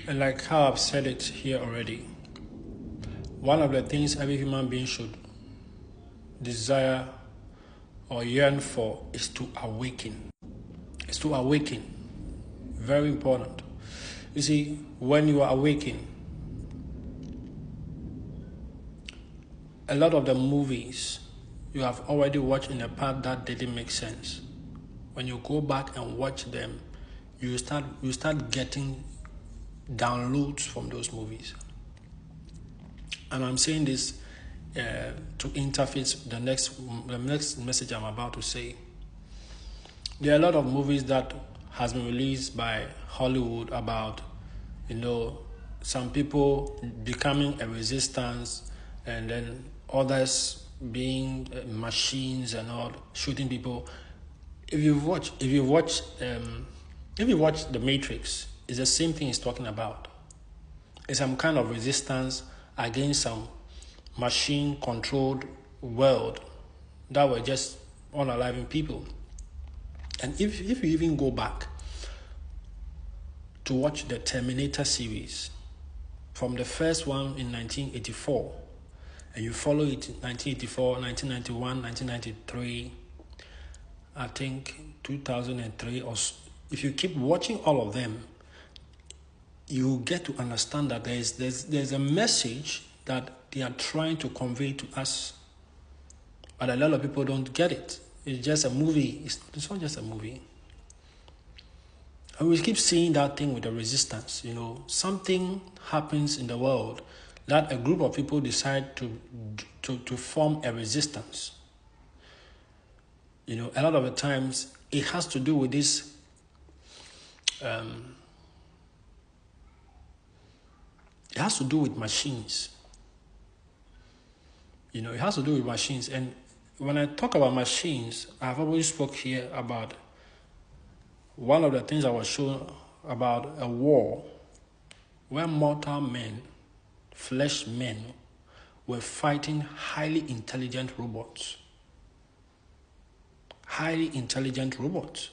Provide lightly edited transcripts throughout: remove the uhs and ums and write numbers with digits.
And like how I've said it here already, one of the things every human being should desire or yearn for is to awaken. It's to awaken. Very important. You see, when you are awakened, a lot of the movies you have already watched in the past that didn't make sense. When you go back and watch them, you start getting downloads from those movies. And I'm saying this to interface the next message I'm about to say. There are a lot of movies that has been released by Hollywood about, some people becoming a resistance and then others being machines and all, shooting people. If you watch The Matrix, it's the same thing he's talking about. It's some kind of resistance against some machine-controlled world that were just unaliving people. And if you even go back to watch the Terminator series from the first one in 1984, and you follow it in 1984, 1991, 1993, I think 2003, or if you keep watching all of them, you get to understand that there's a message that they are trying to convey to us, but a lot of people don't get it. It's just a movie. It's not just a movie. And we keep seeing that thing with the resistance. Something happens in the world that a group of people decide to form a resistance. A lot of the times it has to do with this. It has to do with machines. It has to do with machines. And when I talk about machines, I've always spoke here about one of the things I was shown about a war where mortal men, flesh men, were fighting highly intelligent robots. Highly intelligent robots.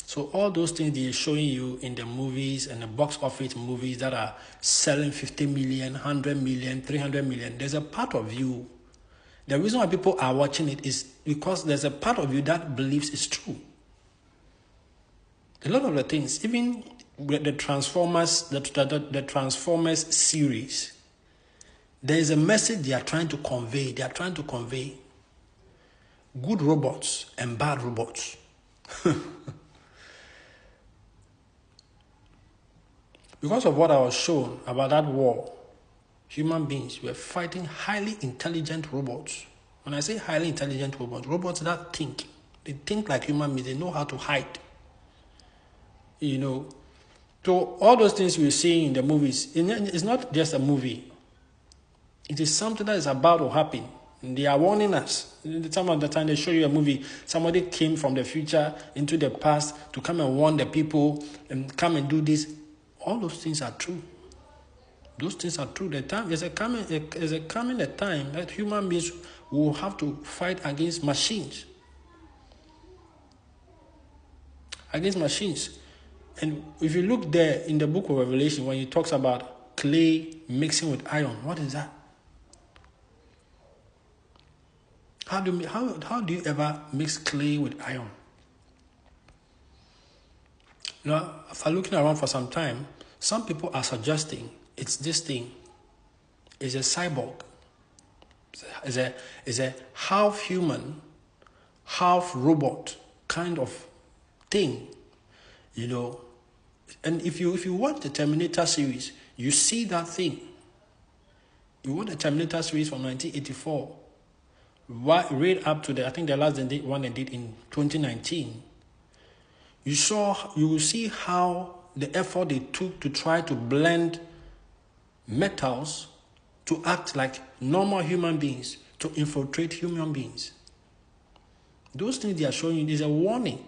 So all those things they're showing you in the movies and the box office movies that are selling 50 million, 100 million, 300 million, there's a part of you. The reason why people are watching it is because there's a part of you that believes it's true. A lot of the things, even the Transformers, the Transformers series, there is a message they are trying to convey. They are trying to convey good robots and bad robots. Because of what I was shown about that war, human beings were fighting highly intelligent robots. When I say highly intelligent robots, robots that think. They think like human beings. They know how to hide. So all those things we're seeing in the movies, it's not just a movie. It is something that is about to happen. And they are warning us. Some of the time they show you a movie, somebody came from the future into the past to come and warn the people and come and do this. All those things are true. Those things are true. There's a coming a time that human beings will have to fight against machines. Against machines. And if you look there in the book of Revelation, when he talks about clay mixing with iron, what is that? How do you ever mix clay with iron? After looking around for some time, some people are suggesting it's this thing. It's a cyborg. It's a half human, half robot kind of thing, And if you watch the Terminator series, you see that thing. You watch the Terminator series from 1984, right up to I think the last one they did in 2019. You will see how the effort they took to try to blend metals to act like normal human beings, to infiltrate human beings. Those things they are showing you is a warning.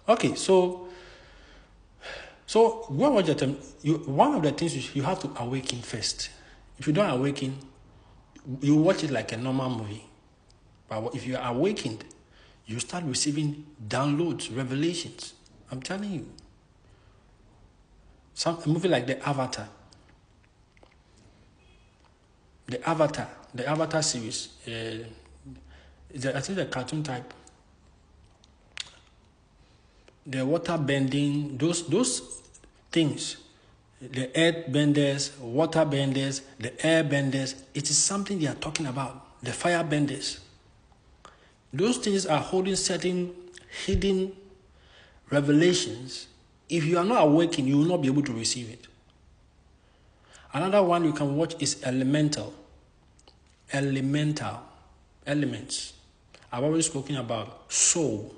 Okay, so one of the things you have to awaken first. If you don't awaken, you watch it like a normal movie. But if you are awakened, you start receiving downloads, revelations. I'm telling you. A movie like The Avatar. The Avatar series. I think the cartoon type. The water bending, those things, the earth benders, water benders, the air benders, it is something they are talking about. The fire benders. Those things are holding certain hidden revelations. If you are not awakened, you will not be able to receive it. Another one you can watch is Elemental. Elements. I've already spoken about soul.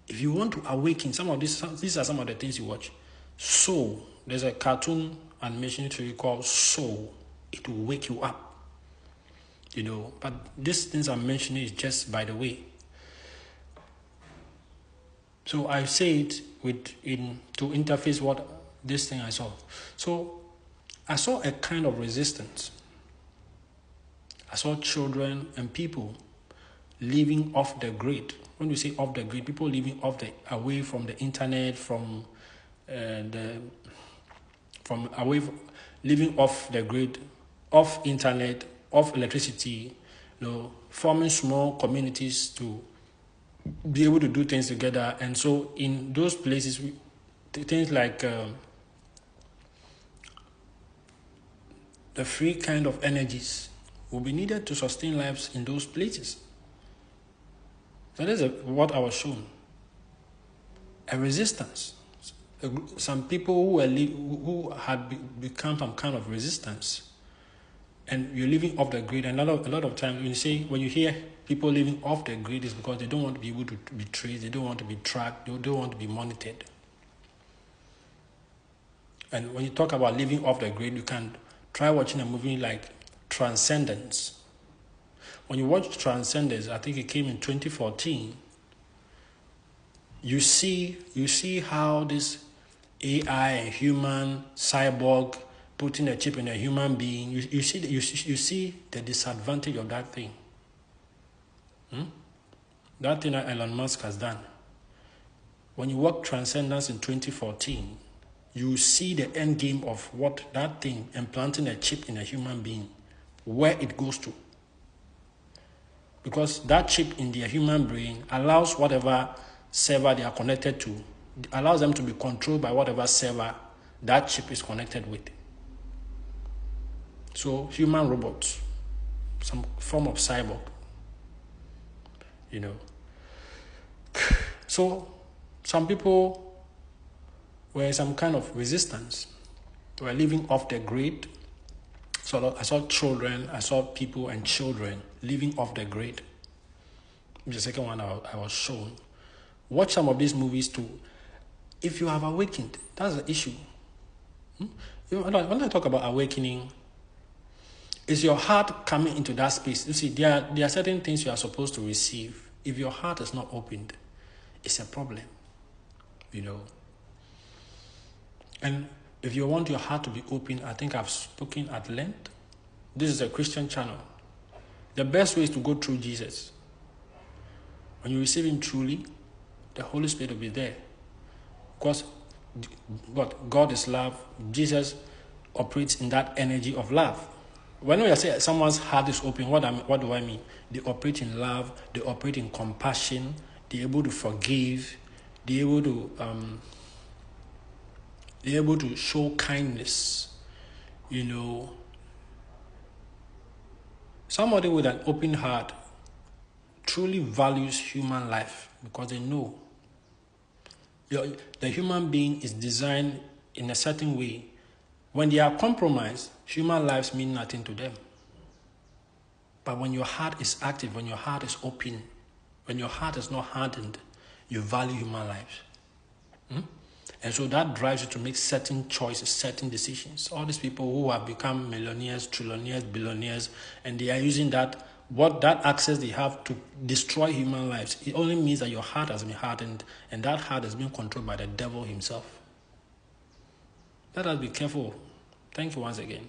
If you want to awaken, these are some of the things you watch. Soul. There's a cartoon animation to called Soul. It will wake you up. But these things I'm mentioning is just by the way. So I say it to interface what this thing I saw. So I saw a kind of resistance. I saw children and people living off the grid. When you say off the grid, people living away from the internet, living off the grid, off internet, off electricity, forming small communities to be able to do things together. And so in those places, things like the free kind of energies will be needed to sustain lives in those places. So that is what I was shown. A resistance. Some people who had become some kind of resistance. And you're living off the grid. And a lot of times when you hear people living off the grid, is because they don't want to be able to be traced, they don't want to be tracked, they don't want to be monitored. And when you talk about living off the grid, you can try watching a movie like Transcendence. When you watch Transcendence, I think it came in 2014, you see how this AI, a human cyborg, putting a chip in a human being, you see the disadvantage of that thing. That thing that Elon Musk has done. When you watch Transcendence in 2014, you see the end game of what that thing, implanting a chip in a human being, where it goes to. Because that chip in their human brain allows whatever server they are connected to, allows them to be controlled by whatever server that chip is connected with. So human robots, some form of cyborg, So some people were in some kind of resistance. They were living off the grid. So I saw people and children living off the grid. The second one I was shown. Watch some of these movies too. If you have awakened, that's the issue. When I talk about awakening, is your heart coming into that space? You see, there are certain things you are supposed to receive. If your heart is not opened, it's a problem. And if you want your heart to be open, I think I've spoken at length. This is a Christian channel. The best way is to go through Jesus. When you receive him truly, the Holy Spirit will be there. Because God is love. Jesus operates in that energy of love. When I say someone's heart is open, what do I mean? They operate in love. They operate in compassion. They're able to forgive. They're able to show kindness. Somebody with an open heart truly values human life because they know the human being is designed in a certain way. When they are compromised, human lives mean nothing to them. But when your heart is active, when your heart is open, when your heart is not hardened, you value human lives. And so that drives you to make certain choices, certain decisions. All these people who have become millionaires, trillionaires, billionaires, and they are using that access they have to destroy human lives. It only means that your heart has been hardened, and that heart has been controlled by the devil himself. Let us be careful. Thank you once again.